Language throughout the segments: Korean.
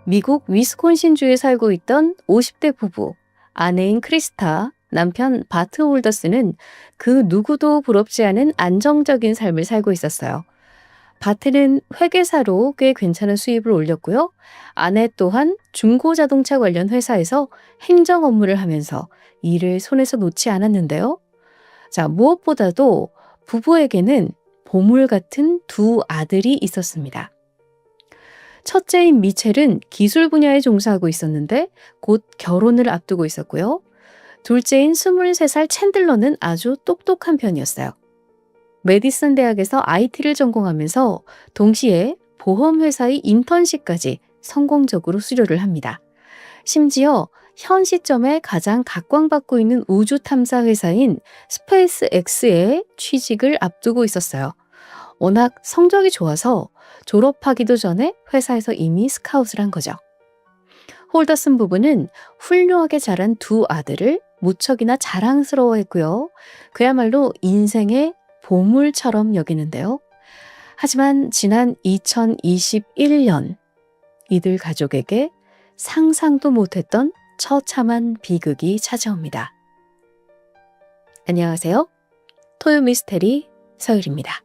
미국 위스콘신주에 살고 있던 50대 부부, 아내인 크리스타, 남편 바트 홀더스는 그 누구도 부럽지 않은 안정적인 삶을 살고 있었어요. 바트는 회계사로 꽤 괜찮은 수입을 올렸고요. 아내 또한 중고자동차 관련 회사에서 행정 업무를 하면서 일을 손에서 놓지 않았는데요. 자, 무엇보다도 부부에게는 보물 같은 두 아들이 있었습니다. 첫째인 미첼은 기술 분야에 종사하고 있었는데 곧 결혼을 앞두고 있었고요. 둘째인 23살 챈들러는 아주 똑똑한 편이었어요. 메디슨 대학에서 IT를 전공하면서 동시에 보험회사의 인턴십까지 성공적으로 수료를 합니다. 심지어 현 시점에 가장 각광받고 있는 우주 탐사 회사인 스페이스 X에 취직을 앞두고 있었어요. 워낙 성적이 좋아서 졸업하기도 전에 회사에서 이미 스카웃을 한 거죠. 홀더슨 부부는 훌륭하게 자란 두 아들을 무척이나 자랑스러워했고요. 그야말로 인생의 보물처럼 여기는데요. 하지만 지난 2021년 이들 가족에게 상상도 못했던 처참한 비극이 찾아옵니다. 안녕하세요. 토요미스테리 서율입니다.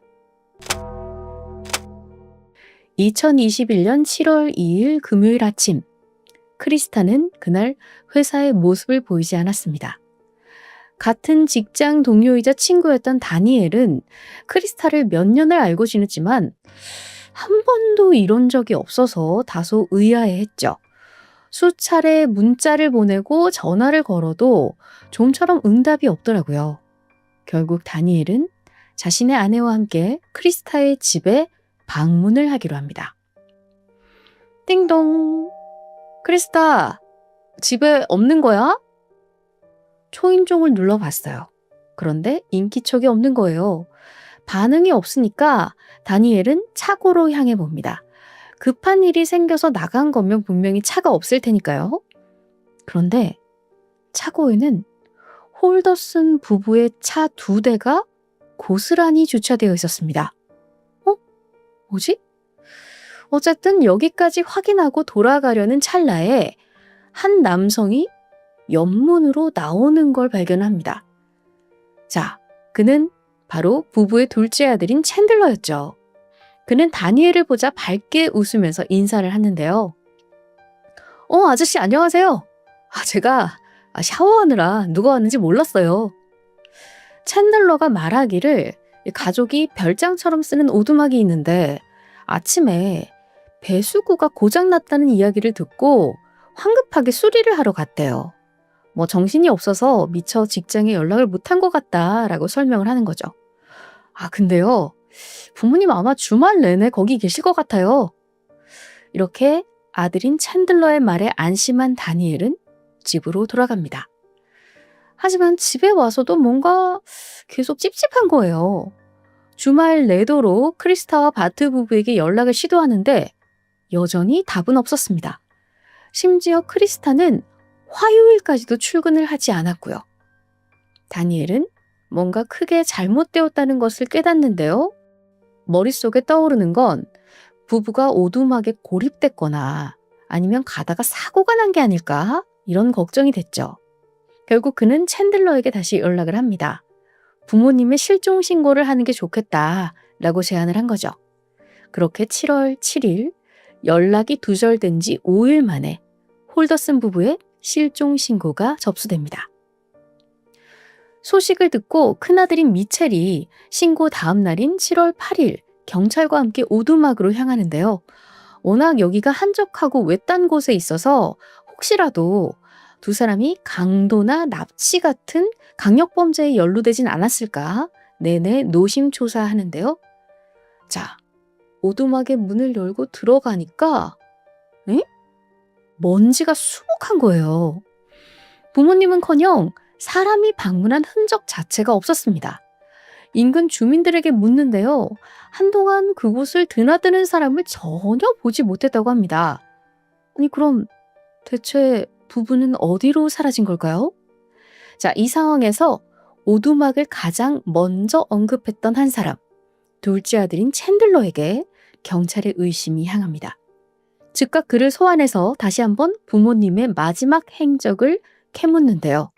2021년 7월 2일 금요일 아침, 크리스타는 그날 회사의 모습을 보이지 않았습니다. 같은 직장 동료이자 친구였던 다니엘은 크리스타를 몇 년을 알고 지냈지만 한 번도 이런 적이 없어서 다소 의아해했죠. 수차례 문자를 보내고 전화를 걸어도 좀처럼 응답이 없더라고요. 결국 다니엘은 자신의 아내와 함께 크리스타의 집에 방문을 하기로 합니다. 띵동. 크리스타, 집에 없는 거야? 초인종을 눌러봤어요. 그런데 인기척이 없는 거예요. 반응이 없으니까 다니엘은 차고로 향해 봅니다. 급한 일이 생겨서 나간 거면 분명히 차가 없을 테니까요. 그런데 차고에는 홀더슨 부부의 차 2대가 고스란히 주차되어 있었습니다. 뭐지? 어쨌든 여기까지 확인하고 돌아가려는 찰나에 한 남성이 옆문으로 나오는 걸 발견합니다. 자, 그는 바로 부부의 둘째 아들인 챈들러였죠. 그는 다니엘을 보자 밝게 웃으면서 인사를 하는데요. 아저씨 안녕하세요. 제가 샤워하느라 누가 왔는지 몰랐어요. 챈들러가 말하기를 가족이 별장처럼 쓰는 오두막이 있는데 아침에 배수구가 고장났다는 이야기를 듣고 황급하게 수리를 하러 갔대요. 정신이 없어서 미처 직장에 연락을 못한 것 같다라고 설명을 하는 거죠. 근데요. 부모님 아마 주말 내내 거기 계실 것 같아요. 이렇게 아들인 챈들러의 말에 안심한 다니엘은 집으로 돌아갑니다. 하지만 집에 와서도 뭔가 계속 찝찝한 거예요. 주말 내도록 크리스타와 바트 부부에게 연락을 시도하는데 여전히 답은 없었습니다. 심지어 크리스타는 화요일까지도 출근을 하지 않았고요. 다니엘은 뭔가 크게 잘못되었다는 것을 깨닫는데요. 머릿속에 떠오르는 건 부부가 오두막에 고립됐거나 아니면 가다가 사고가 난 게 아닐까? 이런 걱정이 됐죠. 결국 그는 챈들러에게 다시 연락을 합니다. 부모님의 실종 신고를 하는 게 좋겠다라고 제안을 한 거죠. 그렇게 7월 7일 연락이 두절된 지 5일 만에 홀더슨 부부의 실종 신고가 접수됩니다. 소식을 듣고 큰아들인 미첼이 신고 다음 날인 7월 8일 경찰과 함께 오두막으로 향하는데요. 워낙 여기가 한적하고 외딴 곳에 있어서 혹시라도 두 사람이 강도나 납치 같은 강력범죄에 연루되진 않았을까 내내 노심초사하는데요. 자, 오두막의 문을 열고 들어가니까 먼지가 수북한 거예요. 부모님은커녕 사람이 방문한 흔적 자체가 없었습니다. 인근 주민들에게 묻는데요. 한동안 그곳을 드나드는 사람을 전혀 보지 못했다고 합니다. 그럼 대체 부부는 어디로 사라진 걸까요? 자, 이 상황에서 오두막을 가장 먼저 언급했던 한 사람, 둘째 아들인 챈들러에게 경찰의 의심이 향합니다. 즉각 그를 소환해서 다시 한번 부모님의 마지막 행적을 캐묻는데요.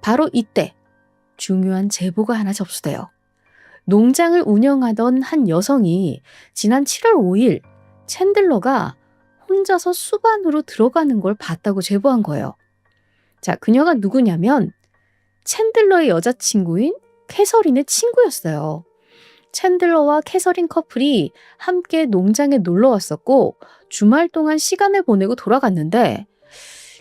바로 이때 중요한 제보가 하나 접수돼요. 농장을 운영하던 한 여성이 지난 7월 5일 챈들러가 혼자서 숲 안으로 들어가는 걸 봤다고 제보한 거예요. 자, 그녀가 누구냐면 챈들러의 여자친구인 캐서린의 친구였어요. 챈들러와 캐서린 커플이 함께 농장에 놀러 왔었고 주말 동안 시간을 보내고 돌아갔는데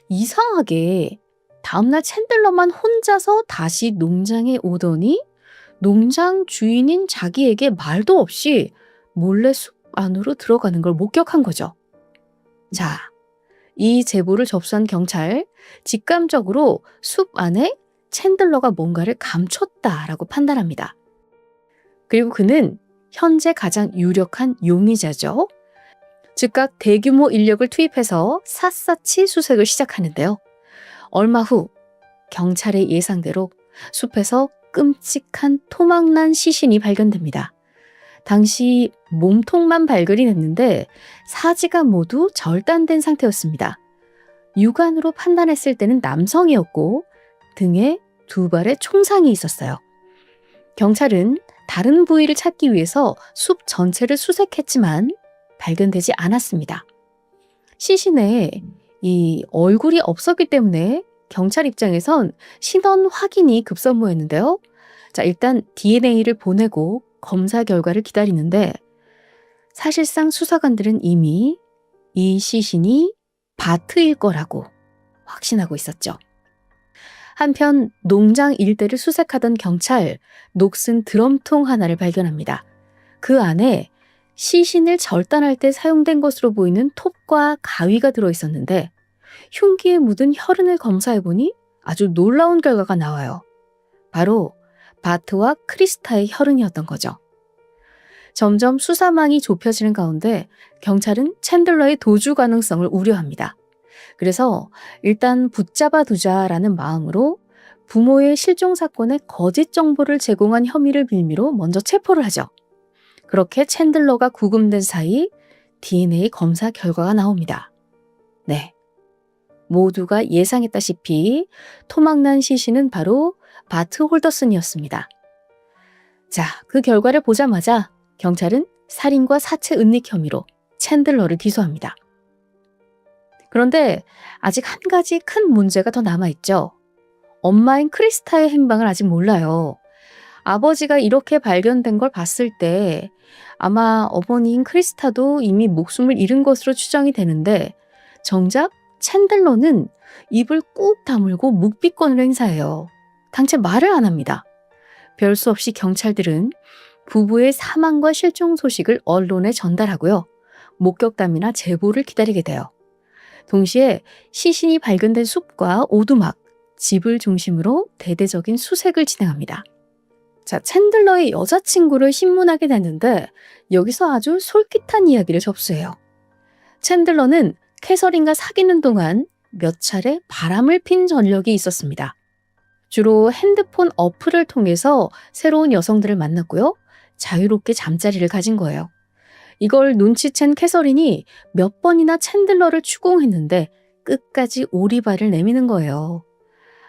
이상하게 다음날 챈들러만 혼자서 다시 농장에 오더니 농장 주인인 자기에게 말도 없이 몰래 숲 안으로 들어가는 걸 목격한 거죠. 자, 이 제보를 접수한 경찰, 직감적으로 숲 안에 챈들러가 뭔가를 감췄다라고 판단합니다. 그리고 그는 현재 가장 유력한 용의자죠. 즉각 대규모 인력을 투입해서 샅샅이 수색을 시작하는데요. 얼마 후 경찰의 예상대로 숲에서 끔찍한 토막난 시신이 발견됩니다. 당시 몸통만 발견이 됐는데 사지가 모두 절단된 상태였습니다. 육안으로 판단했을 때는 남성이었고 등에 2발의 총상이 있었어요. 경찰은 다른 부위를 찾기 위해서 숲 전체를 수색했지만 발견되지 않았습니다. 시신에 이 얼굴이 없었기 때문에 경찰 입장에선 신원 확인이 급선무였는데요. 자, 일단 DNA를 보내고 검사 결과를 기다리는데 사실상 수사관들은 이미 이 시신이 바트일 거라고 확신하고 있었죠. 한편 농장 일대를 수색하던 경찰, 녹슨 드럼통 하나를 발견합니다. 그 안에 시신을 절단할 때 사용된 것으로 보이는 톱과 가위가 들어있었는데 흉기에 묻은 혈흔을 검사해보니 아주 놀라운 결과가 나와요. 바로 바트와 크리스타의 혈흔이었던 거죠. 점점 수사망이 좁혀지는 가운데 경찰은 챈들러의 도주 가능성을 우려합니다. 그래서 일단 붙잡아 두자라는 마음으로 부모의 실종 사건에 거짓 정보를 제공한 혐의를 빌미로 먼저 체포를 하죠. 그렇게 챈들러가 구금된 사이 DNA 검사 결과가 나옵니다. 네, 모두가 예상했다시피 토막난 시신은 바로 바트 홀더슨이었습니다. 자, 그 결과를 보자마자 경찰은 살인과 사체 은닉 혐의로 챈들러를 기소합니다. 그런데 아직 한 가지 큰 문제가 더 남아있죠. 엄마인 크리스타의 행방을 아직 몰라요. 아버지가 이렇게 발견된 걸 봤을 때 아마 어머니인 크리스타도 이미 목숨을 잃은 것으로 추정이 되는데 정작 챈들러는 입을 꾹 다물고 묵비권을 행사해요. 당최 말을 안 합니다. 별 수 없이 경찰들은 부부의 사망과 실종 소식을 언론에 전달하고요. 목격담이나 제보를 기다리게 돼요. 동시에 시신이 발견된 숲과 오두막, 집을 중심으로 대대적인 수색을 진행합니다. 자, 챈들러의 여자친구를 신문하게 됐는데 여기서 아주 솔깃한 이야기를 접수해요. 챈들러는 캐서린과 사귀는 동안 몇 차례 바람을 핀 전력이 있었습니다. 주로 핸드폰 어플을 통해서 새로운 여성들을 만났고요. 자유롭게 잠자리를 가진 거예요. 이걸 눈치챈 캐서린이 몇 번이나 챈들러를 추궁했는데 끝까지 오리발을 내미는 거예요.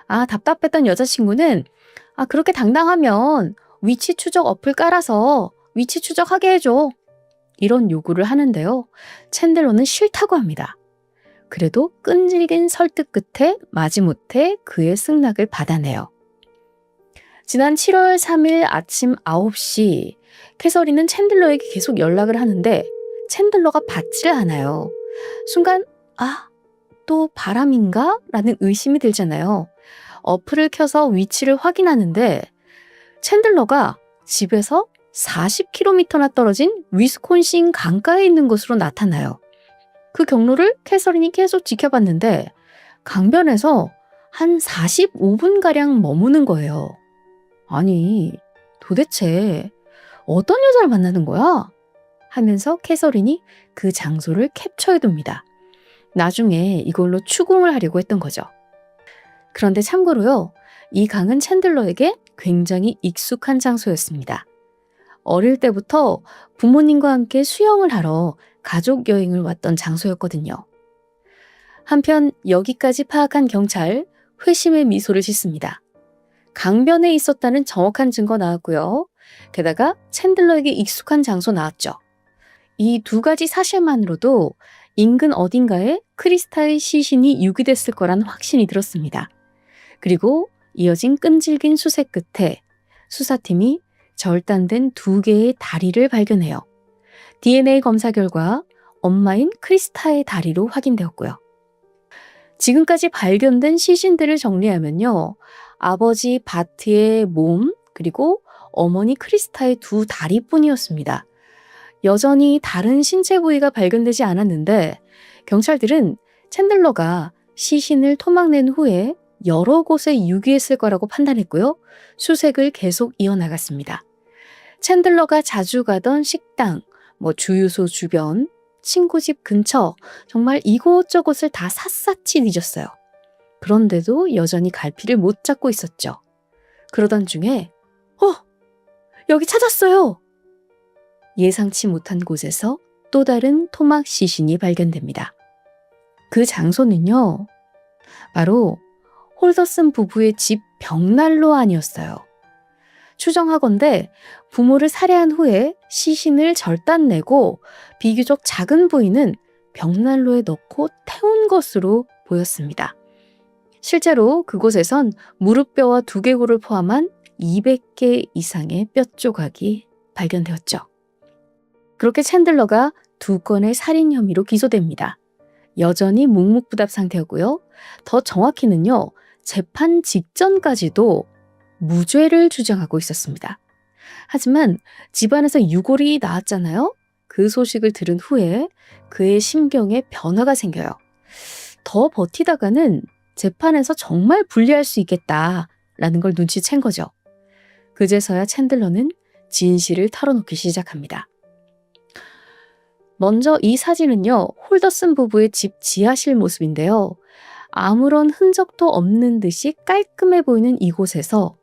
아, 답답했던 여자친구는 그렇게 당당하면 위치 추적 어플 깔아서 위치 추적하게 해줘. 이런 요구를 하는데요. 챈들러는 싫다고 합니다. 그래도 끈질긴 설득 끝에 마지못해 그의 승낙을 받아내요. 지난 7월 3일 아침 9시 캐서린은 챈들러에게 계속 연락을 하는데 챈들러가 받지를 않아요. 순간 또 바람인가? 라는 의심이 들잖아요. 어플을 켜서 위치를 확인하는데 챈들러가 집에서 40km나 떨어진 위스콘신 강가에 있는 것으로 나타나요. 그 경로를 캐서린이 계속 지켜봤는데 강변에서 한 45분가량 머무는 거예요. 아니, 도대체 어떤 여자를 만나는 거야? 하면서 캐서린이 그 장소를 캡처해둡니다. 나중에 이걸로 추궁을 하려고 했던 거죠. 그런데 참고로요, 이 강은 챈들러에게 굉장히 익숙한 장소였습니다. 어릴 때부터 부모님과 함께 수영을 하러 가족 여행을 왔던 장소였거든요. 한편 여기까지 파악한 경찰, 회심의 미소를 짓습니다. 강변에 있었다는 정확한 증거 나왔고요. 게다가 챈들러에게 익숙한 장소 나왔죠. 이 두 가지 사실만으로도 인근 어딘가에 크리스타의 시신이 유기됐을 거란 확신이 들었습니다. 그리고 이어진 끈질긴 수색 끝에 수사팀이 절단된 2개의 다리를 발견해요. DNA 검사 결과 엄마인 크리스타의 다리로 확인되었고요. 지금까지 발견된 시신들을 정리하면요. 아버지 바트의 몸, 그리고 어머니 크리스타의 2 다리뿐이었습니다. 여전히 다른 신체 부위가 발견되지 않았는데 경찰들은 챈들러가 시신을 토막낸 후에 여러 곳에 유기했을 거라고 판단했고요. 수색을 계속 이어나갔습니다. 챈들러가 자주 가던 식당, 주유소 주변, 친구 집 근처, 정말 이곳저곳을 다 샅샅이 뒤졌어요. 그런데도 여전히 갈피를 못 잡고 있었죠. 그러던 중에 여기 찾았어요! 예상치 못한 곳에서 또 다른 토막 시신이 발견됩니다. 그 장소는요, 바로 홀더슨 부부의 집 벽난로 안이었어요. 추정하건대 부모를 살해한 후에 시신을 절단내고 비교적 작은 부위는 벽난로에 넣고 태운 것으로 보였습니다. 실제로 그곳에선 무릎뼈와 두개골을 포함한 200개 이상의 뼈 조각이 발견되었죠. 그렇게 챈들러가 2건의 살인 혐의로 기소됩니다. 여전히 묵묵부답 상태였고요. 더 정확히는요, 재판 직전까지도 무죄를 주장하고 있었습니다. 하지만 집안에서 유골이 나왔잖아요. 그 소식을 들은 후에 그의 심경에 변화가 생겨요. 더 버티다가는 재판에서 정말 불리할 수 있겠다라는 걸 눈치챈 거죠. 그제서야 챈들러는 진실을 털어놓기 시작합니다. 먼저 이 사진은요, 홀더슨 부부의 집 지하실 모습인데요. 아무런 흔적도 없는 듯이 깔끔해 보이는 이곳에서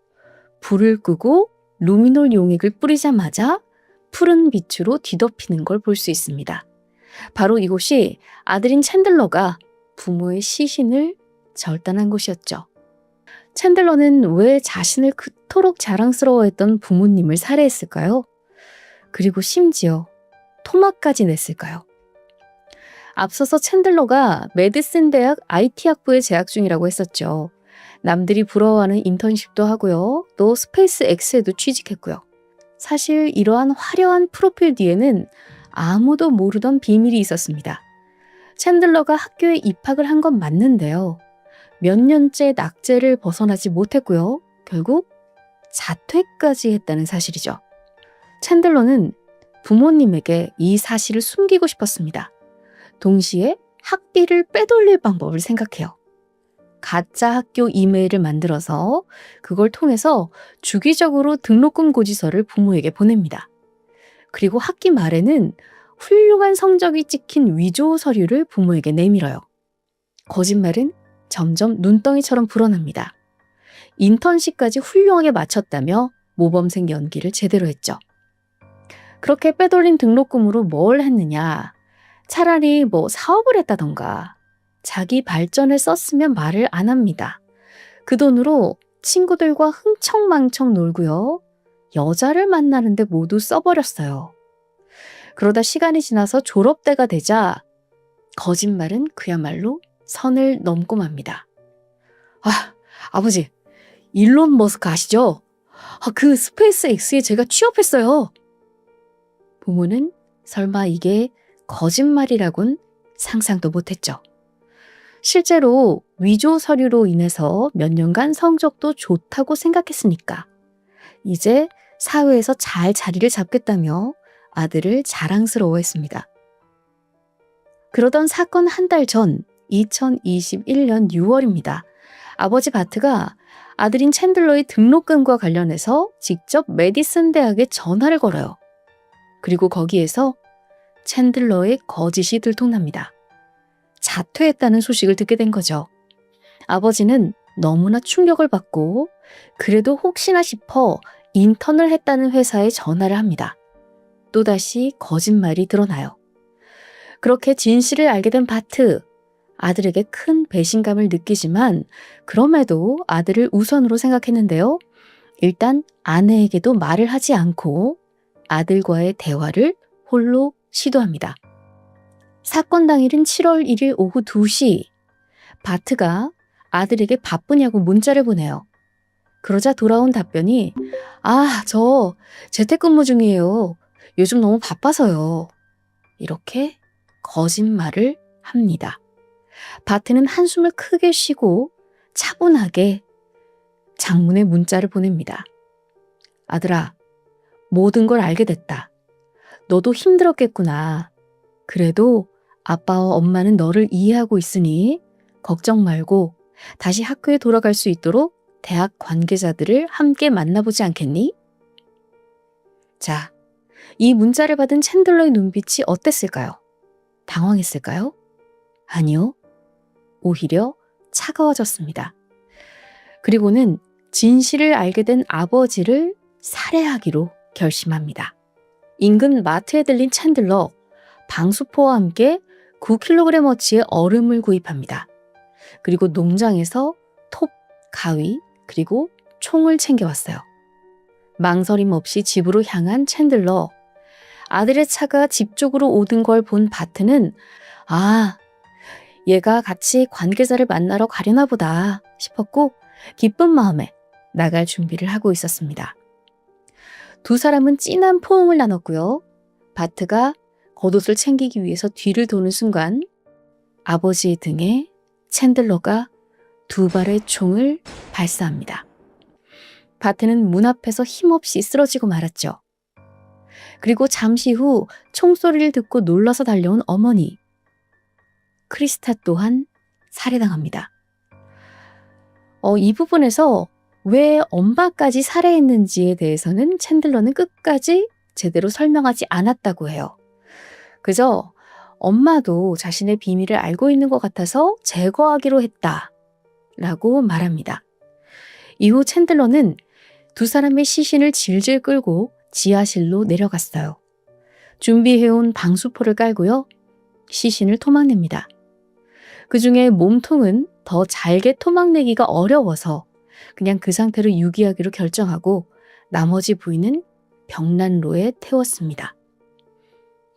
불을 끄고 루미놀 용액을 뿌리자마자 푸른 빛으로 뒤덮이는 걸 볼 수 있습니다. 바로 이곳이 아들인 챈들러가 부모의 시신을 절단한 곳이었죠. 챈들러는 왜 자신을 그토록 자랑스러워했던 부모님을 살해했을까요? 그리고 심지어 토막까지 냈을까요? 앞서서 챈들러가 메디슨 대학 IT 학부에 재학 중이라고 했었죠. 남들이 부러워하는 인턴십도 하고요. 또 스페이스 X에도 취직했고요. 사실 이러한 화려한 프로필 뒤에는 아무도 모르던 비밀이 있었습니다. 챈들러가 학교에 입학을 한 건 맞는데요. 몇 년째 낙제를 벗어나지 못했고요. 결국 자퇴까지 했다는 사실이죠. 챈들러는 부모님에게 이 사실을 숨기고 싶었습니다. 동시에 학비를 빼돌릴 방법을 생각해요. 가짜 학교 이메일을 만들어서 그걸 통해서 주기적으로 등록금 고지서를 부모에게 보냅니다. 그리고 학기 말에는 훌륭한 성적이 찍힌 위조 서류를 부모에게 내밀어요. 거짓말은 점점 눈덩이처럼 불어납니다. 인턴십까지 훌륭하게 마쳤다며 모범생 연기를 제대로 했죠. 그렇게 빼돌린 등록금으로 뭘 했느냐? 차라리 사업을 했다던가 자기 발전에 썼으면 말을 안 합니다. 그 돈으로 친구들과 흥청망청 놀고요. 여자를 만나는데 모두 써버렸어요. 그러다 시간이 지나서 졸업때가 되자 거짓말은 그야말로 선을 넘고 맙니다. 아버지, 일론 머스크 아시죠? 그 스페이스 X에 제가 취업했어요. 부모는 설마 이게 거짓말이라곤 상상도 못했죠. 실제로 위조 서류로 인해서 몇 년간 성적도 좋다고 생각했으니까 이제 사회에서 잘 자리를 잡겠다며 아들을 자랑스러워했습니다. 그러던 사건 한 달 전 2021년 6월입니다. 아버지 바트가 아들인 챈들러의 등록금과 관련해서 직접 메디슨 대학에 전화를 걸어요. 그리고 거기에서 챈들러의 거짓이 들통납니다. 자퇴했다는 소식을 듣게 된 거죠. 아버지는 너무나 충격을 받고 그래도 혹시나 싶어 인턴을 했다는 회사에 전화를 합니다. 또다시 거짓말이 드러나요. 그렇게 진실을 알게 된 바트. 아들에게 큰 배신감을 느끼지만 그럼에도 아들을 우선으로 생각했는데요. 일단 아내에게도 말을 하지 않고 아들과의 대화를 홀로 시도합니다. 사건 당일은 7월 1일 오후 2시. 바트가 아들에게 바쁘냐고 문자를 보내요. 그러자 돌아온 답변이 저 재택근무 중이에요. 요즘 너무 바빠서요. 이렇게 거짓말을 합니다. 바트는 한숨을 크게 쉬고 차분하게 장문의 문자를 보냅니다. 아들아, 모든 걸 알게 됐다. 너도 힘들었겠구나. 그래도 아빠와 엄마는 너를 이해하고 있으니 걱정 말고 다시 학교에 돌아갈 수 있도록 대학 관계자들을 함께 만나보지 않겠니? 자, 이 문자를 받은 챈들러의 눈빛이 어땠을까요? 당황했을까요? 아니요. 오히려 차가워졌습니다. 그리고는 진실을 알게 된 아버지를 살해하기로 결심합니다. 인근 마트에 들린 챈들러, 방수포와 함께 9kg어치의 얼음을 구입합니다. 그리고 농장에서 톱, 가위, 그리고 총을 챙겨왔어요. 망설임 없이 집으로 향한 챈들러. 아들의 차가 집 쪽으로 오던 걸 본 바트는 얘가 같이 관계자를 만나러 가려나 보다 싶었고 기쁜 마음에 나갈 준비를 하고 있었습니다. 두 사람은 진한 포옹을 나눴고요. 바트가 겉옷을 챙기기 위해서 뒤를 도는 순간 아버지의 등에 챈들러가 2발의 총을 발사합니다. 바트는 문 앞에서 힘없이 쓰러지고 말았죠. 그리고 잠시 후 총소리를 듣고 놀라서 달려온 어머니. 크리스타 또한 살해당합니다. 이 부분에서 왜 엄마까지 살해했는지에 대해서는 챈들러는 끝까지 제대로 설명하지 않았다고 해요. 그저 엄마도 자신의 비밀을 알고 있는 것 같아서 제거하기로 했다라고 말합니다. 이후 챈들러는 두 사람의 시신을 질질 끌고 지하실로 내려갔어요. 준비해온 방수포를 깔고요. 시신을 토막냅니다. 그중에 몸통은 더 잘게 토막내기가 어려워서 그냥 그 상태로 유기하기로 결정하고 나머지 부위는 벽난로에 태웠습니다.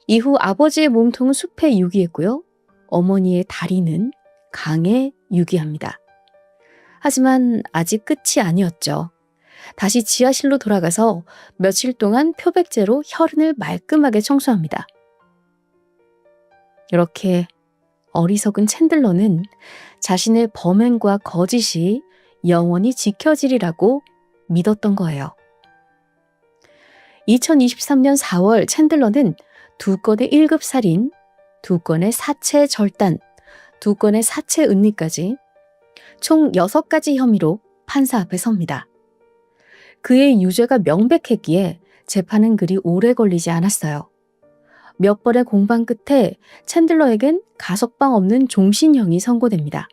이후 아버지의 몸통은 숲에 유기했고요. 어머니의 다리는 강에 유기합니다. 하지만 아직 끝이 아니었죠. 다시 지하실로 돌아가서 며칠 동안 표백제로 혈흔을 말끔하게 청소합니다. 이렇게 어리석은 챈들러는 자신의 범행과 거짓이 영원히 지켜지리라고 믿었던 거예요. 2023년 4월 챈들러는 2건의 1급 살인, 2건의 사체 절단, 2건의 사체 은닉까지 총 6가지 혐의로 판사 앞에 섭니다. 그의 유죄가 명백했기에 재판은 그리 오래 걸리지 않았어요. 몇 번의 공방 끝에 챈들러에겐 가석방 없는 종신형이 선고됩니다.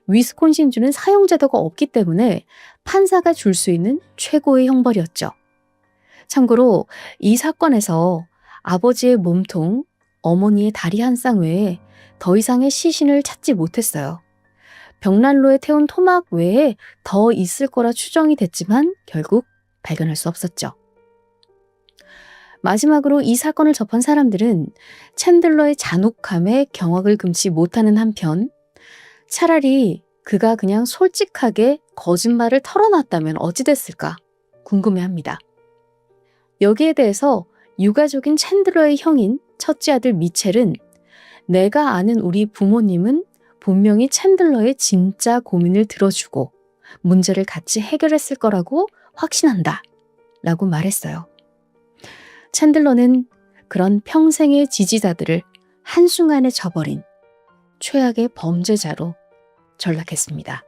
위스콘신주는 사형제도가 없기 때문에 판사가 줄 수 있는 최고의 형벌이었죠. 참고로 이 사건에서 아버지의 몸통, 어머니의 다리 한 쌍 외에 더 이상의 시신을 찾지 못했어요. 벽난로에 태운 토막 외에 더 있을 거라 추정이 됐지만 결국 발견할 수 없었죠. 마지막으로 이 사건을 접한 사람들은 챈들러의 잔혹함에 경악을 금치 못하는 한편 차라리 그가 그냥 솔직하게 거짓말을 털어놨다면 어찌 됐을까 궁금해합니다. 여기에 대해서 유가족인 챈들러의 형인 첫째 아들 미첼은 내가 아는 우리 부모님은 분명히 챈들러의 진짜 고민을 들어주고 문제를 같이 해결했을 거라고 확신한다 라고 말했어요. 챈들러는 그런 평생의 지지자들을 한순간에 저버린 최악의 범죄자로 전락했습니다.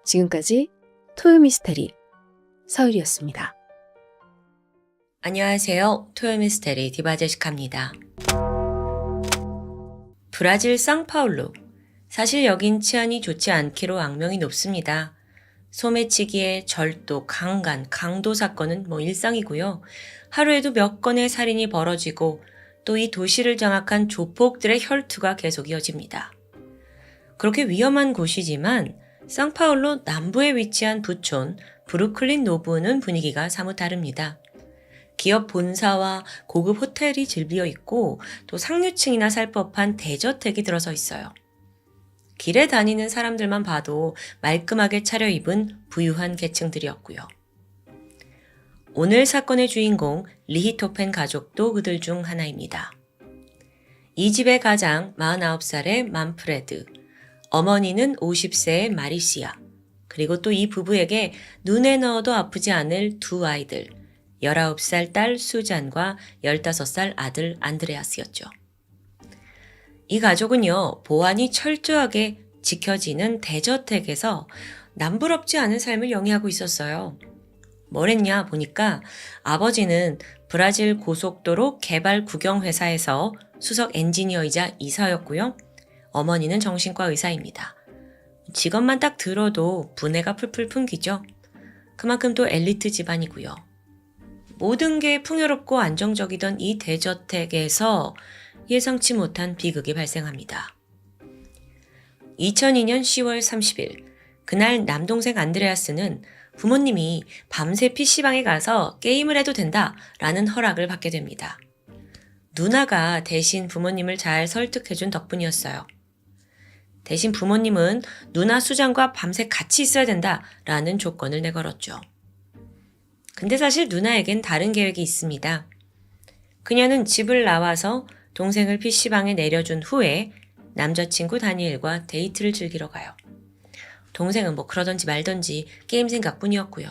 지금까지 토요미스테리 서율이었습니다. 안녕하세요. 토요미스테리 디바제시카입니다. 브라질 상파울루. 사실 여긴 치안이 좋지 않기로 악명이 높습니다. 소매치기에 절도, 강간, 강도 사건은 일상이고요. 하루에도 몇 건의 살인이 벌어지고 또 이 도시를 장악한 조폭들의 혈투가 계속 이어집니다. 그렇게 위험한 곳이지만 상파울로 남부에 위치한 부촌 브루클린 노브는 분위기가 사뭇 다릅니다. 기업 본사와 고급 호텔이 즐비어 있고 또 상류층이나 살 법한 대저택이 들어서 있어요. 길에 다니는 사람들만 봐도 말끔하게 차려입은 부유한 계층들이었고요. 오늘 사건의 주인공 리히토펜 가족도 그들 중 하나입니다. 이 집의 가장 49살의 만프레드, 어머니는 50세의 마리시아, 그리고 또 이 부부에게 눈에 넣어도 아프지 않을 두 아이들, 19살 딸 수잔과 15살 아들 안드레아스였죠. 이 가족은요, 보안이 철저하게 지켜지는 대저택에서 남부럽지 않은 삶을 영위하고 있었어요. 뭘 했냐 보니까 아버지는 브라질 고속도로 개발 구경회사에서 수석 엔지니어이자 이사였고요. 어머니는 정신과 의사입니다. 직업만 딱 들어도 분해가 풀풀 풍기죠. 그만큼 또 엘리트 집안이고요. 모든 게 풍요롭고 안정적이던 이 대저택에서 예상치 못한 비극이 발생합니다. 2002년 10월 30일, 그날 남동생 안드레아스는 부모님이 밤새 PC방에 가서 게임을 해도 된다라는 허락을 받게 됩니다. 누나가 대신 부모님을 잘 설득해준 덕분이었어요. 대신 부모님은 누나 수잔과 밤새 같이 있어야 된다라는 조건을 내걸었죠. 근데 사실 누나에겐 다른 계획이 있습니다. 그녀는 집을 나와서 동생을 PC방에 내려준 후에 남자친구 다니엘과 데이트를 즐기러 가요. 동생은 뭐 그러던지 말던지 게임 생각뿐이었고요.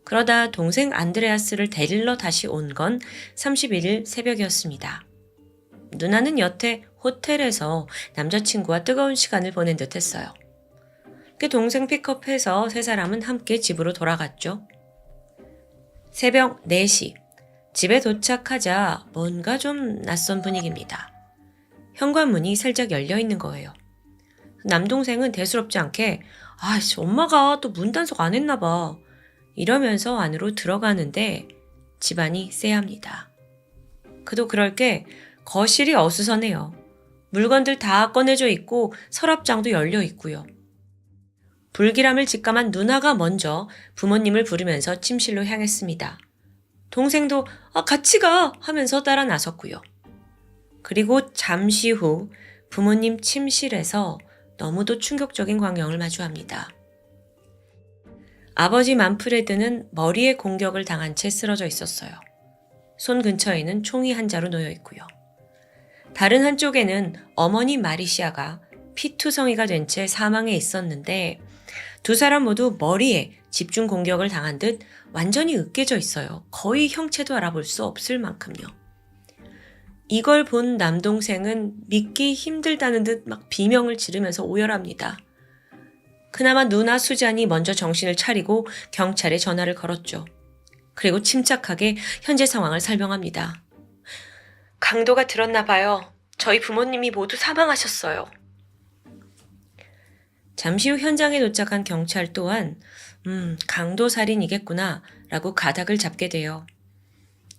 그러다 동생 안드레아스를 데리러 다시 온 건 31일 새벽이었습니다. 누나는 여태 호텔에서 남자친구와 뜨거운 시간을 보낸 듯 했어요. 그 동생 픽업해서 세 사람은 함께 집으로 돌아갔죠. 새벽 4시, 집에 도착하자 뭔가 좀 낯선 분위기입니다. 현관문이 살짝 열려 있는 거예요. 남동생은 대수롭지 않게 엄마가 또 문 단속 안 했나 봐 이러면서 안으로 들어가는데 집안이 쎄합니다. 그도 그럴 게 거실이 어수선해요. 물건들 다 꺼내져 있고 서랍장도 열려 있고요. 불길함을 직감한 누나가 먼저 부모님을 부르면서 침실로 향했습니다. 동생도 같이 가 하면서 따라 나섰고요. 그리고 잠시 후 부모님 침실에서 너무도 충격적인 광경을 마주합니다. 아버지 만프레드는 머리에 공격을 당한 채 쓰러져 있었어요. 손 근처에는 총이 한 자루 놓여 있고요. 다른 한쪽에는 어머니 마리시아가 피투성이가 된 채 사망해 있었는데 두 사람 모두 머리에 집중 공격을 당한 듯 완전히 으깨져 있어요. 거의 형체도 알아볼 수 없을 만큼요. 이걸 본 남동생은 믿기 힘들다는 듯 막 비명을 지르면서 오열합니다. 그나마 누나 수잔이 먼저 정신을 차리고 경찰에 전화를 걸었죠. 그리고 침착하게 현재 상황을 설명합니다. 강도가 들었나 봐요. 저희 부모님이 모두 사망하셨어요. 잠시 후 현장에 도착한 경찰 또한 강도 살인이겠구나 라고 가닥을 잡게 돼요.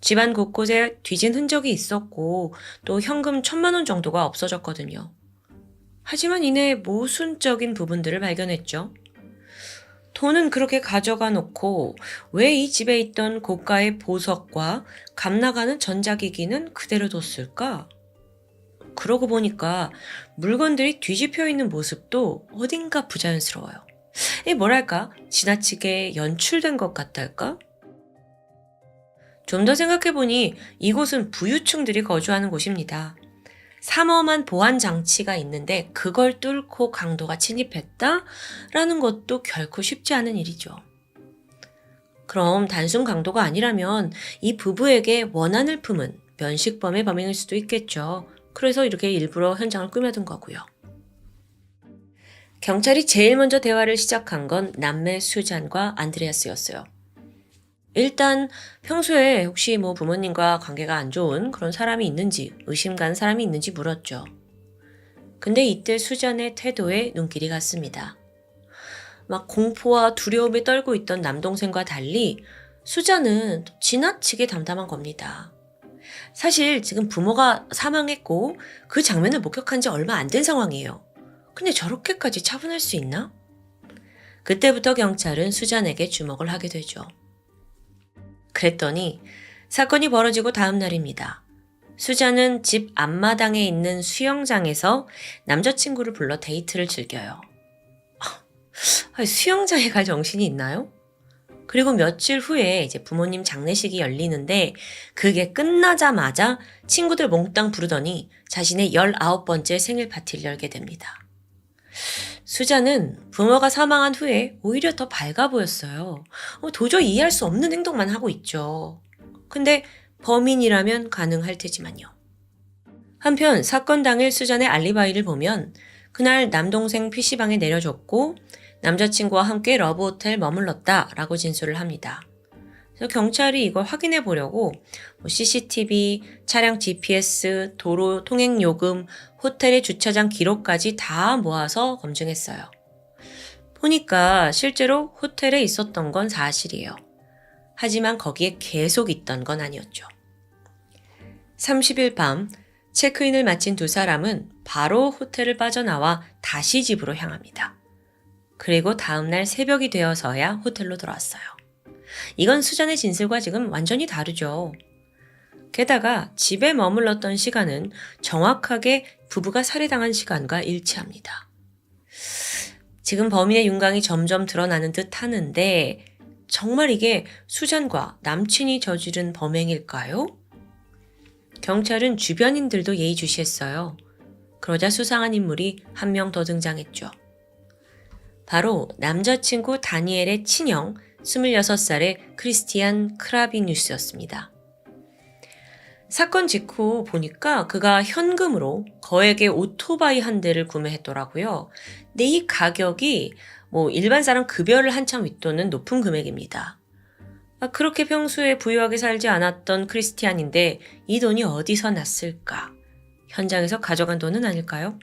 집안 곳곳에 뒤진 흔적이 있었고 또 현금 1,000만 원 정도가 없어졌거든요. 하지만 이내 모순적인 부분들을 발견했죠. 돈은 그렇게 가져가 놓고 왜 이 집에 있던 고가의 보석과 값나가는 전자기기는 그대로 뒀을까? 그러고 보니까 물건들이 뒤집혀 있는 모습도 어딘가 부자연스러워요. 뭐랄까 지나치게 연출된 것 같달까? 좀 더 생각해보니 이곳은 부유층들이 거주하는 곳입니다. 삼엄한 보안 장치가 있는데 그걸 뚫고 강도가 침입했다라는 것도 결코 쉽지 않은 일이죠. 그럼 단순 강도가 아니라면 이 부부에게 원한을 품은 면식범의 범행일 수도 있겠죠. 그래서 이렇게 일부러 현장을 꾸며둔 거고요. 경찰이 제일 먼저 대화를 시작한 건 남매 수잔과 안드레아스였어요. 일단 평소에 혹시 부모님과 관계가 안 좋은 그런 사람이 있는지 의심 가는 사람이 있는지 물었죠. 근데 이때 수잔의 태도에 눈길이 갔습니다. 막 공포와 두려움에 떨고 있던 남동생과 달리 수잔은 지나치게 담담한 겁니다. 사실 지금 부모가 사망했고 그 장면을 목격한 지 얼마 안 된 상황이에요. 근데 저렇게까지 차분할 수 있나? 그때부터 경찰은 수잔에게 주목을 하게 되죠. 그랬더니 사건이 벌어지고 다음 날입니다. 수잔은 집 앞마당에 있는 수영장에서 남자친구를 불러 데이트를 즐겨요. 수영장에 갈 정신이 있나요? 그리고 며칠 후에 이제 부모님 장례식이 열리는데 그게 끝나자마자 친구들 몽땅 부르더니 자신의 19번째 생일 파티를 열게 됩니다. 수잔은 부모가 사망한 후에 오히려 더 밝아 보였어요. 도저히 이해할 수 없는 행동만 하고 있죠. 근데 범인이라면 가능할 테지만요. 한편 사건 당일 수잔의 알리바이를 보면 그날 남동생 PC방에 내려줬고 남자친구와 함께 러브호텔 머물렀다라고 진술을 합니다. 그래서 경찰이 이걸 확인해 보려고 CCTV, 차량 GPS, 도로 통행 요금, 호텔의 주차장 기록까지 다 모아서 검증했어요. 보니까 실제로 호텔에 있었던 건 사실이에요. 하지만 거기에 계속 있던 건 아니었죠. 30일 밤 체크인을 마친 두 사람은 바로 호텔을 빠져나와 다시 집으로 향합니다. 그리고 다음날 새벽이 되어서야 호텔로 돌아왔어요. 이건 수잔의 진술과 지금 완전히 다르죠. 게다가 집에 머물렀던 시간은 정확하게 부부가 살해당한 시간과 일치합니다. 지금 범인의 윤곽이 점점 드러나는 듯 하는데 정말 이게 수잔과 남친이 저지른 범행일까요? 경찰은 주변인들도 예의주시했어요. 그러자 수상한 인물이 한 명 더 등장했죠. 바로 남자친구 다니엘의 친형 26살의 크리스티안 크라비뉴스였습니다. 사건 직후 보니까 그가 현금으로 거액의 오토바이 한 대를 구매했더라고요. 근데 이 가격이 일반 사람 급여를 한참 윗도는 높은 금액입니다. 그렇게 평소에 부유하게 살지 않았던 크리스티안인데 이 돈이 어디서 났을까? 현장에서 가져간 돈은 아닐까요?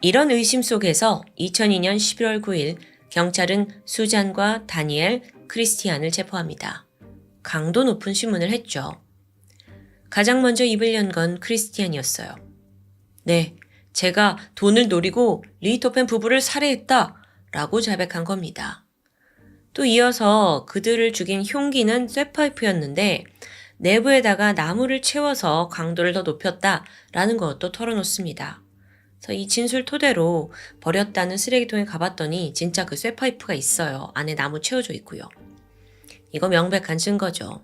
이런 의심 속에서 2002년 11월 9일 경찰은 수잔과 다니엘, 크리스티안을 체포합니다. 강도 높은 신문을 했죠. 가장 먼저 입을 연 건 크리스티안이었어요. 네, 제가 돈을 노리고 리히토펜 부부를 살해했다 라고 자백한 겁니다. 또 이어서 그들을 죽인 흉기는 쇠파이프였는데 내부에다가 나무를 채워서 강도를 더 높였다라는 것도 털어놓습니다. 그래서 이 진술 토대로 버렸다는 쓰레기통에 가봤더니 진짜 그 쇠파이프가 있어요. 안에 나무 채워져 있고요. 이거 명백한 증거죠.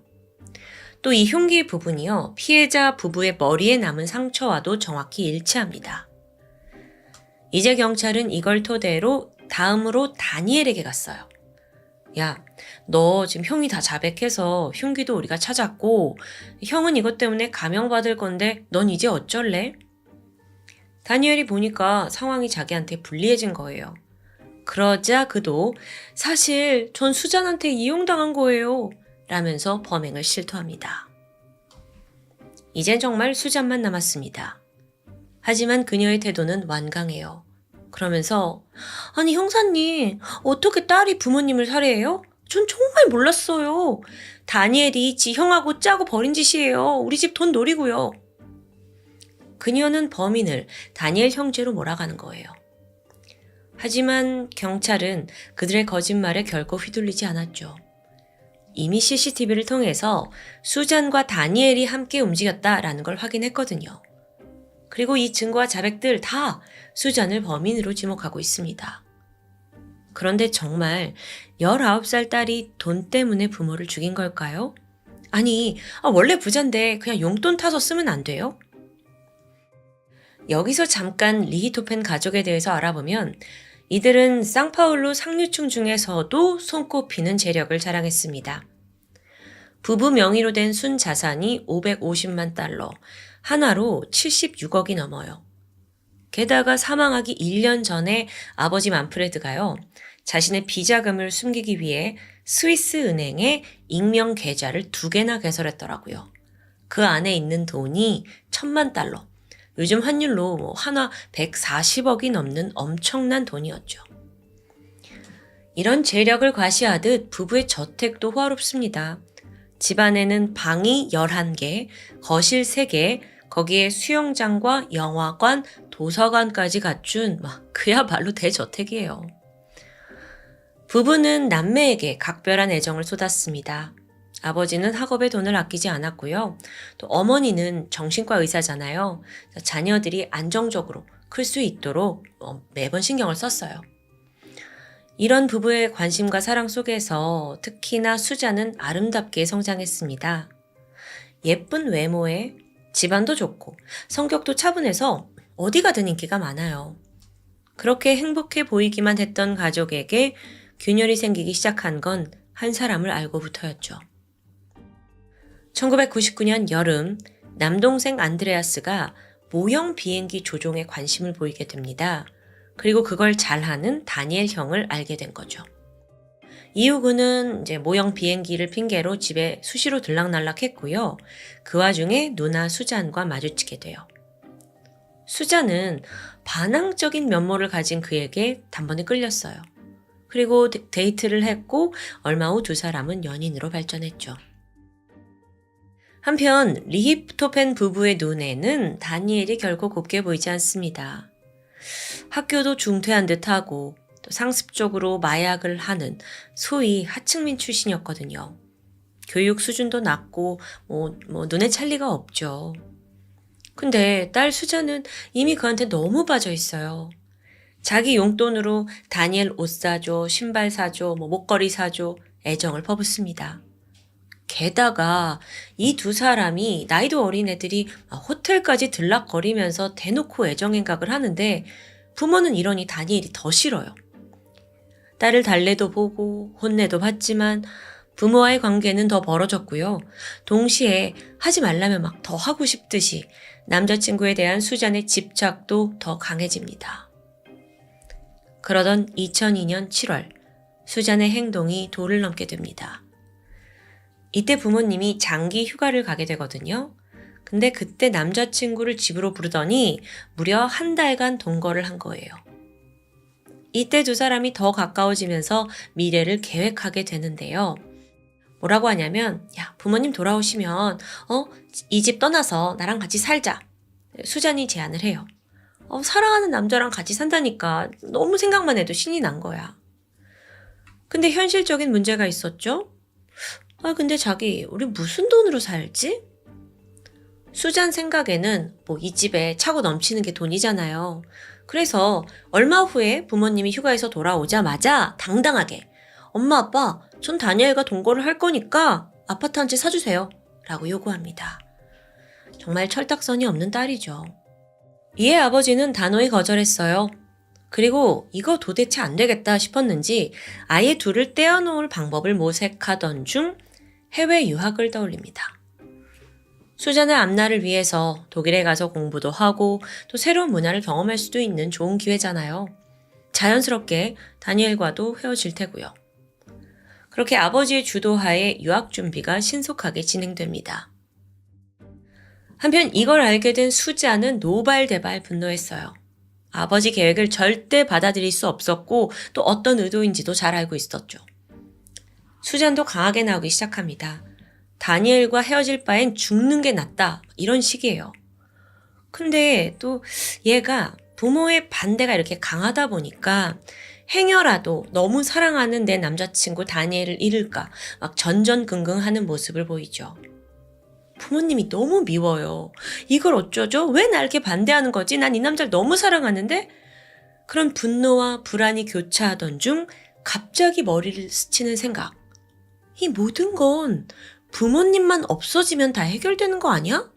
또 이 흉기 부분이요. 피해자 부부의 머리에 남은 상처와도 정확히 일치합니다. 이제 경찰은 이걸 토대로 다음으로 다니엘에게 갔어요. 야, 너 지금 형이 다 자백해서 흉기도 우리가 찾았고 형은 이것 때문에 감형받을 건데 넌 이제 어쩔래? 다니엘이 보니까 상황이 자기한테 불리해진 거예요. 그러자 그도 사실 전 수잔한테 이용당한 거예요 라면서 범행을 실토합니다. 이젠 정말 수잔만 남았습니다. 하지만 그녀의 태도는 완강해요. 그러면서 아니 형사님 어떻게 딸이 부모님을 살해해요? 전 정말 몰랐어요. 다니엘이 지 형하고 짜고 버린 짓이에요. 우리 집 돈 노리고요. 그녀는 범인을 다니엘 형제로 몰아가는 거예요. 하지만 경찰은 그들의 거짓말에 결코 휘둘리지 않았죠. 이미 CCTV를 통해서 수잔과 다니엘이 함께 움직였다라는 걸 확인했거든요. 그리고 이 증거와 자백들 다 수잔을 범인으로 지목하고 있습니다. 그런데 정말 19살 딸이 돈 때문에 부모를 죽인 걸까요? 아니, 원래 부자인데 그냥 용돈 타서 쓰면 안 돼요? 여기서 잠깐 리히토펜 가족에 대해서 알아보면 이들은 상파울루 상류층 중에서도 손꼽히는 재력을 자랑했습니다. 부부 명의로 된 순 자산이 550만 달러, 하나로 76억이 넘어요. 게다가 사망하기 1년 전에 아버지 만프레드가요, 자신의 비자금을 숨기기 위해 스위스 은행에 익명 계좌를 2개나 개설했더라고요. 그 안에 있는 돈이 1,000만 달러, 요즘 환율로 하나 140억이 넘는 엄청난 돈이었죠. 이런 재력을 과시하듯 부부의 저택도 호화롭습니다. 집안에는 방이 11개, 거실 3개, 거기에 수영장과 영화관, 도서관까지 갖춘 그야말로 대저택이에요. 부부는 남매에게 각별한 애정을 쏟았습니다. 아버지는 학업에 돈을 아끼지 않았고요. 또 어머니는 정신과 의사잖아요. 자녀들이 안정적으로 클 수 있도록 매번 신경을 썼어요. 이런 부부의 관심과 사랑 속에서 특히나 수자는 아름답게 성장했습니다. 예쁜 외모에 집안도 좋고 성격도 차분해서 어디 가든 인기가 많아요. 그렇게 행복해 보이기만 했던 가족에게 균열이 생기기 시작한 건 한 사람을 알고부터였죠. 1999년 여름, 남동생 안드레아스가 모형 비행기 조종에 관심을 보이게 됩니다. 그리고 그걸 잘하는 다니엘 형을 알게 된 거죠. 이후 그는 이제 모형 비행기를 핑계로 집에 수시로 들락날락했고요. 그 와중에 누나 수잔과 마주치게 돼요. 수잔은 반항적인 면모를 가진 그에게 단번에 끌렸어요. 그리고 데이트를 했고 얼마 후 두 사람은 연인으로 발전했죠. 한편 리히프토펜 부부의 눈에는 다니엘이 결코 곱게 보이지 않습니다. 학교도 중퇴한 듯하고 또 상습적으로 마약을 하는 소위 하층민 출신이었거든요. 교육 수준도 낮고 눈에 찰 리가 없죠. 근데 딸 수자는 이미 그한테 너무 빠져 있어요. 자기 용돈으로 다니엘 옷 사줘, 신발 사줘, 목걸이 사줘 애정을 퍼붓습니다. 게다가 이 두 사람이 나이도 어린 애들이 호텔까지 들락거리면서 대놓고 애정행각을 하는데 부모는 이러니 다니엘이 더 싫어요. 딸을 달래도 보고 혼내도 받지만 부모와의 관계는 더 벌어졌고요. 동시에 하지 말라면 더 하고 싶듯이 남자친구에 대한 수잔의 집착도 더 강해집니다. 그러던 2002년 7월, 수잔의 행동이 도를 넘게 됩니다. 이때 부모님이 장기 휴가를 가게 되거든요. 근데 그때 남자친구를 집으로 부르더니 무려 한 달간 동거를 한 거예요. 이때 두 사람이 더 가까워지면서 미래를 계획하게 되는데요. 뭐라고 하냐면, 야, 부모님 돌아오시면 이 집 떠나서 나랑 같이 살자. 수잔이 제안을 해요. 사랑하는 남자랑 같이 산다니까 너무 생각만 해도 신이 난 거야. 근데 현실적인 문제가 있었죠? 근데 자기, 우리 무슨 돈으로 살지? 수잔 생각에는 이 집에 차고 넘치는 게 돈이잖아요. 그래서 얼마 후에 부모님이 휴가에서 돌아오자마자 당당하게 엄마 아빠 전 다니엘과 동거를 할 거니까 아파트 한 채 사주세요 라고 요구합니다. 정말 철딱선이 없는 딸이죠. 이에 아버지는 단호히 거절했어요. 그리고 이거 도대체 안 되겠다 싶었는지 아예 둘을 떼어놓을 방법을 모색하던 중 해외 유학을 떠올립니다. 수잔의 앞날을 위해서 독일에 가서 공부도 하고 또 새로운 문화를 경험할 수도 있는 좋은 기회잖아요. 자연스럽게 다니엘과도 헤어질 테고요. 그렇게 아버지의 주도하에 유학 준비가 신속하게 진행됩니다. 한편 이걸 알게 된 수잔은 노발대발 분노했어요. 아버지 계획을 절대 받아들일 수 없었고 또 어떤 의도인지도 잘 알고 있었죠. 수잔도 강하게 나오기 시작합니다. 다니엘과 헤어질 바엔 죽는 게 낫다. 이런 식이에요. 근데 또 얘가 부모의 반대가 이렇게 강하다 보니까 행여라도 너무 사랑하는 내 남자친구 다니엘을 잃을까 전전긍긍하는 모습을 보이죠. 부모님이 너무 미워요. 이걸 어쩌죠? 왜 나 이렇게 반대하는 거지? 난 이 남자를 너무 사랑하는데? 그런 분노와 불안이 교차하던 중 갑자기 머리를 스치는 생각. 이 모든 건 부모님만 없어지면 다 해결되는 거 아니야?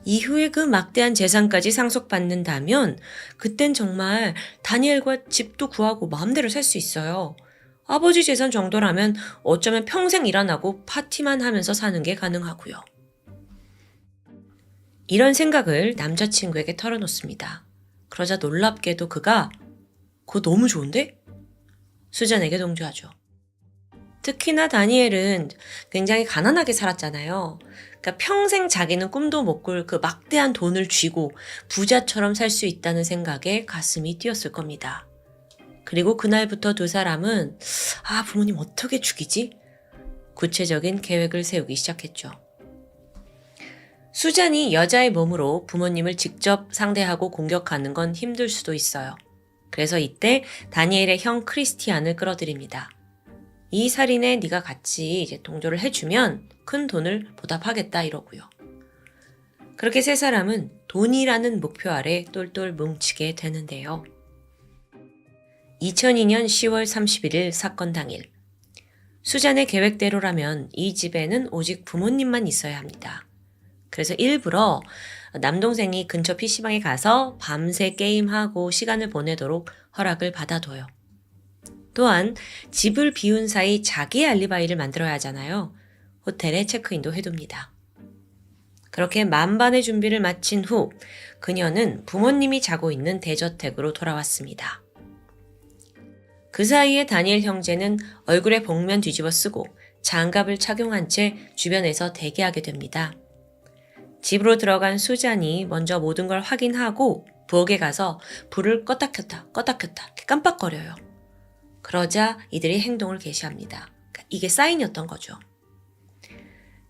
이후에 그 막대한 재산까지 상속받는다면 그땐 정말 다니엘과 집도 구하고 마음대로 살 수 있어요. 아버지 재산 정도라면 어쩌면 평생 일 안 하고 파티만 하면서 사는 게 가능하고요. 이런 생각을 남자친구에게 털어놓습니다. 그러자 놀랍게도 그가 그거 너무 좋은데? 수잔에게 동조하죠. 특히나 다니엘은 굉장히 가난하게 살았잖아요. 그러니까 평생 자기는 꿈도 못 꿀 그 막대한 돈을 쥐고 부자처럼 살 수 있다는 생각에 가슴이 뛰었을 겁니다. 그리고 그날부터 두 사람은 부모님 어떻게 죽이지? 구체적인 계획을 세우기 시작했죠. 수잔이 여자의 몸으로 부모님을 직접 상대하고 공격하는 건 힘들 수도 있어요. 그래서 이때 다니엘의 형 크리스티안을 끌어들입니다. 이 살인에 네가 같이 이제 동조를 해주면 큰 돈을 보답하겠다 이러고요. 그렇게 세 사람은 돈이라는 목표 아래 똘똘 뭉치게 되는데요. 2002년 10월 31일 사건 당일. 수잔의 계획대로라면 이 집에는 오직 부모님만 있어야 합니다. 그래서 일부러 남동생이 근처 PC방에 가서 밤새 게임하고 시간을 보내도록 허락을 받아둬요. 또한 집을 비운 사이 자기의 알리바이를 만들어야 하잖아요. 호텔에 체크인도 해둡니다. 그렇게 만반의 준비를 마친 후 그녀는 부모님이 자고 있는 대저택으로 돌아왔습니다. 그 사이에 다니엘 형제는 얼굴에 복면 뒤집어 쓰고 장갑을 착용한 채 주변에서 대기하게 됩니다. 집으로 들어간 수잔이 먼저 모든 걸 확인하고 부엌에 가서 불을 껐다 켰다 이렇게 깜빡거려요. 그러자 이들이 행동을 개시합니다. 이게 사인이었던 거죠.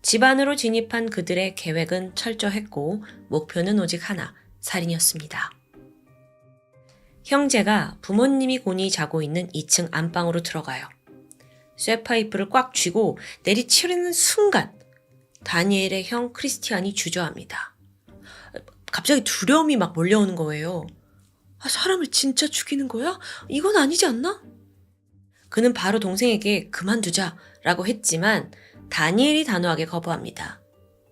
집 안으로 진입한 그들의 계획은 철저했고 목표는 오직 하나, 살인이었습니다. 형제가 부모님이 곤히 자고 있는 2층 안방으로 들어가요. 쇠파이프를 꽉 쥐고 내리치려는 순간 다니엘의 형 크리스티안이 주저합니다. 갑자기 두려움이 막 몰려오는 거예요. 사람을 진짜 죽이는 거야? 이건 아니지 않나? 그는 바로 동생에게 그만두자라고 했지만 다니엘이 단호하게 거부합니다.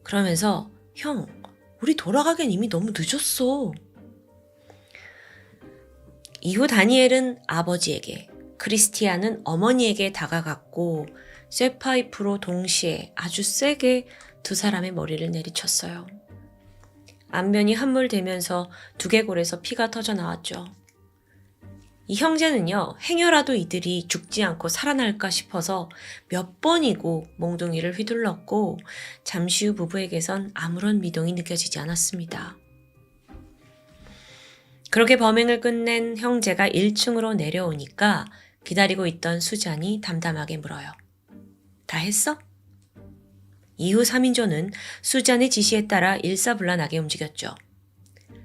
그러면서 형, 우리 돌아가기엔 이미 너무 늦었어. 이후 다니엘은 아버지에게, 크리스티안은 어머니에게 다가갔고 쇠파이프로 동시에 아주 세게 두 사람의 머리를 내리쳤어요. 안면이 함몰되면서 두개골에서 피가 터져 나왔죠. 이 형제는요, 행여라도 이들이 죽지 않고 살아날까 싶어서 몇 번이고 몽둥이를 휘둘렀고 잠시 후 부부에게선 아무런 미동이 느껴지지 않았습니다. 그렇게 범행을 끝낸 형제가 1층으로 내려오니까 기다리고 있던 수잔이 담담하게 물어요. 다 했어? 이후 3인조는 수잔의 지시에 따라 일사불란하게 움직였죠.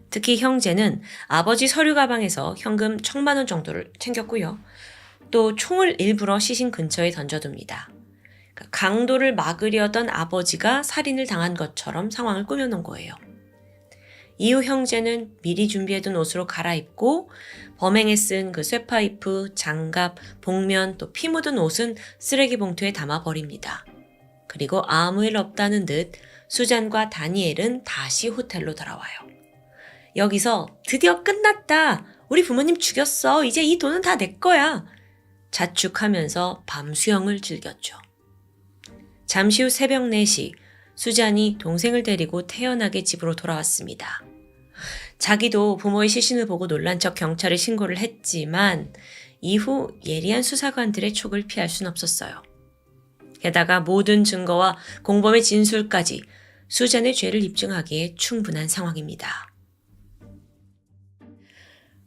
특히 형제는 아버지 서류 가방에서 현금 1,000만 원 정도를 챙겼고요. 또 총을 일부러 시신 근처에 던져둡니다. 강도를 막으려던 아버지가 살인을 당한 것처럼 상황을 꾸며놓은 거예요. 이후 형제는 미리 준비해둔 옷으로 갈아입고 범행에 쓴 그 쇠파이프, 장갑, 복면, 또 피 묻은 옷은 쓰레기 봉투에 담아 버립니다. 그리고 아무 일 없다는 듯 수잔과 다니엘은 다시 호텔로 돌아와요. 여기서 드디어 끝났다. 우리 부모님 죽였어. 이제 이 돈은 다 내 거야. 자축하면서 밤 수영을 즐겼죠. 잠시 후 새벽 4시 수잔이 동생을 데리고 태연하게 집으로 돌아왔습니다. 자기도 부모의 시신을 보고 놀란 척 경찰에 신고를 했지만 이후 예리한 수사관들의 촉을 피할 순 없었어요. 게다가 모든 증거와 공범의 진술까지 수잔의 죄를 입증하기에 충분한 상황입니다.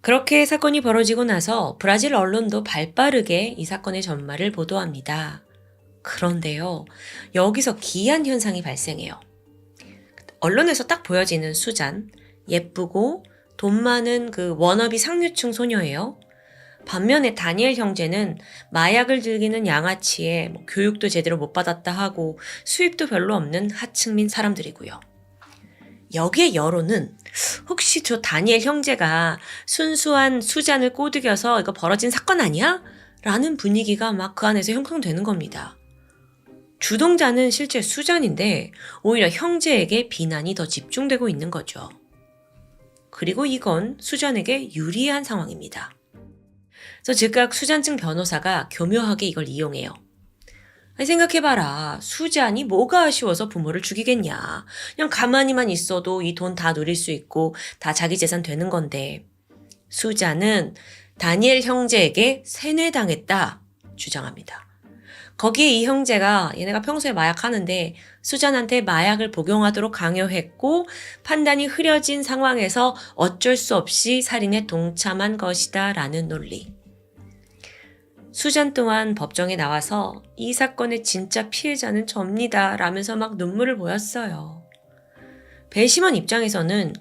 그렇게 사건이 벌어지고 나서 브라질 언론도 발빠르게 이 사건의 전말을 보도합니다. 그런데요, 여기서 기이한 현상이 발생해요. 언론에서 딱 보여지는 수잔, 예쁘고 돈 많은 그 워너비 상류층 소녀예요. 반면에 다니엘 형제는 마약을 즐기는 양아치에 교육도 제대로 못 받았다 하고 수입도 별로 없는 하층민 사람들이고요. 여기에 여론은 혹시 저 다니엘 형제가 순수한 수잔을 꼬드겨서 이거 벌어진 사건 아니야? 라는 분위기가 막 그 안에서 형성되는 겁니다. 주동자는 실제 수잔인데 오히려 형제에게 비난이 더 집중되고 있는 거죠. 그리고 이건 수잔에게 유리한 상황입니다. 그래서 즉각 수잔 측 변호사가 교묘하게 이걸 이용해요. 생각해봐라. 수잔이 뭐가 아쉬워서 부모를 죽이겠냐. 그냥 가만히만 있어도 이 돈 다 누릴 수 있고 다 자기 재산 되는 건데 수잔은 다니엘 형제에게 세뇌당했다 주장합니다. 거기에 이 형제가 얘네가 평소에 마약하는데 수잔한테 마약을 복용하도록 강요했고 판단이 흐려진 상황에서 어쩔 수 없이 살인에 동참한 것이다 라는 논리. 수잔 또한 법정에 나와서 이 사건의 진짜 피해자는 접니다 라면서 막 눈물을 보였어요. 배심원 입장에서는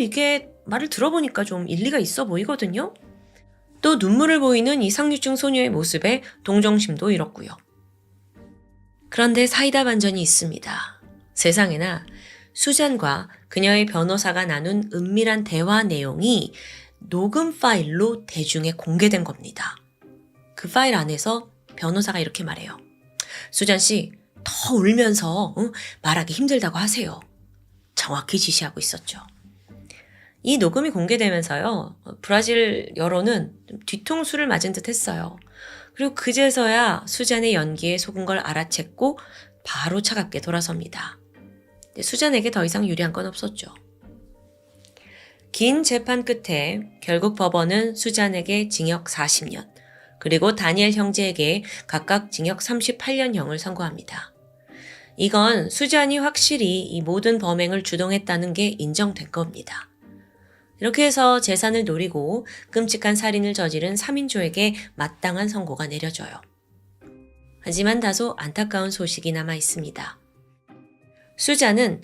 이게 말을 들어보니까 좀 일리가 있어 보이거든요. 또 눈물을 보이는 이 상류층 소녀의 모습에 동정심도 잃었고요. 그런데 사이다 반전이 있습니다. 세상에나 수잔과 그녀의 변호사가 나눈 은밀한 대화 내용이 녹음 파일로 대중에 공개된 겁니다. 그 파일 안에서 변호사가 이렇게 말해요. 수잔 씨, 더 울면서 말하기 힘들다고 하세요. 정확히 지시하고 있었죠. 이 녹음이 공개되면서요, 브라질 여론은 뒤통수를 맞은 듯 했어요. 그리고 그제서야 수잔의 연기에 속은 걸 알아챘고 바로 차갑게 돌아섭니다. 수잔에게 더 이상 유리한 건 없었죠. 긴 재판 끝에 결국 법원은 수잔에게 징역 40년, 그리고 다니엘 형제에게 각각 징역 38년형을 선고합니다. 이건 수잔이 확실히 이 모든 범행을 주동했다는 게 인정된 겁니다. 이렇게 해서 재산을 노리고 끔찍한 살인을 저지른 3인조에게 마땅한 선고가 내려져요. 하지만 다소 안타까운 소식이 남아 있습니다. 수잔은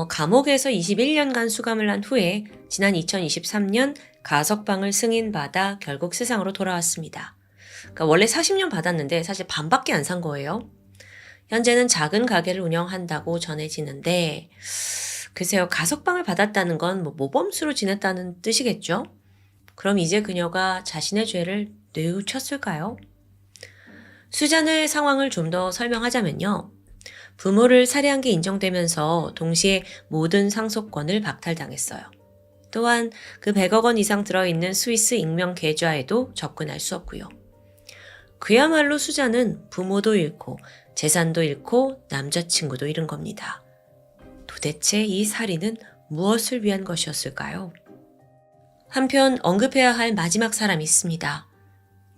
감옥에서 21년간 수감을 한 후에 지난 2023년 가석방을 승인받아 결국 세상으로 돌아왔습니다. 그러니까 원래 40년 받았는데 사실 반밖에 안 산 거예요. 현재는 작은 가게를 운영한다고 전해지는데 글쎄요, 가석방을 받았다는 건 모범수로 지냈다는 뜻이겠죠? 그럼 이제 그녀가 자신의 죄를 뉘우쳤을까요? 수잔의 상황을 좀 더 설명하자면요. 부모를 살해한 게 인정되면서 동시에 모든 상속권을 박탈당했어요. 또한 그 100억 원 이상 들어있는 스위스 익명 계좌에도 접근할 수 없고요. 그야말로 수잔은 부모도 잃고 재산도 잃고 남자친구도 잃은 겁니다. 도대체 이 살인은 무엇을 위한 것이었을까요? 한편 언급해야 할 마지막 사람이 있습니다.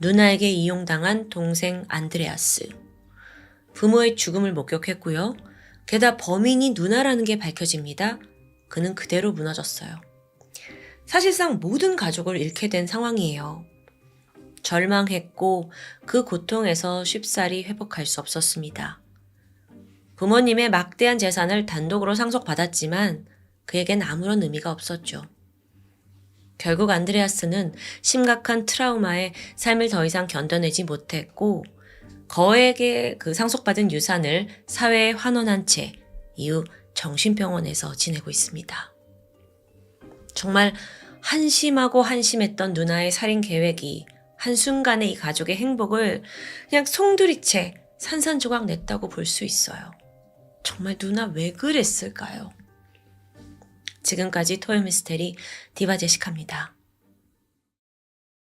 누나에게 이용당한 동생 안드레아스. 부모의 죽음을 목격했고요. 게다가 범인이 누나라는 게 밝혀집니다. 그는 그대로 무너졌어요. 사실상 모든 가족을 잃게 된 상황이에요. 절망했고 그 고통에서 쉽사리 회복할 수 없었습니다. 부모님의 막대한 재산을 단독으로 상속받았지만 그에겐 아무런 의미가 없었죠. 결국 안드레아스는 심각한 트라우마에 삶을 더 이상 견뎌내지 못했고 거액의 그 상속받은 유산을 사회에 환원한 채 이후 정신병원에서 지내고 있습니다. 정말 한심하고 한심했던 누나의 살인 계획이 한순간에 이 가족의 행복을 그냥 송두리째 산산조각 냈다고 볼 수 있어요. 정말 누나 왜 그랬을까요? 지금까지 토요미스테리 디바제시카입니다.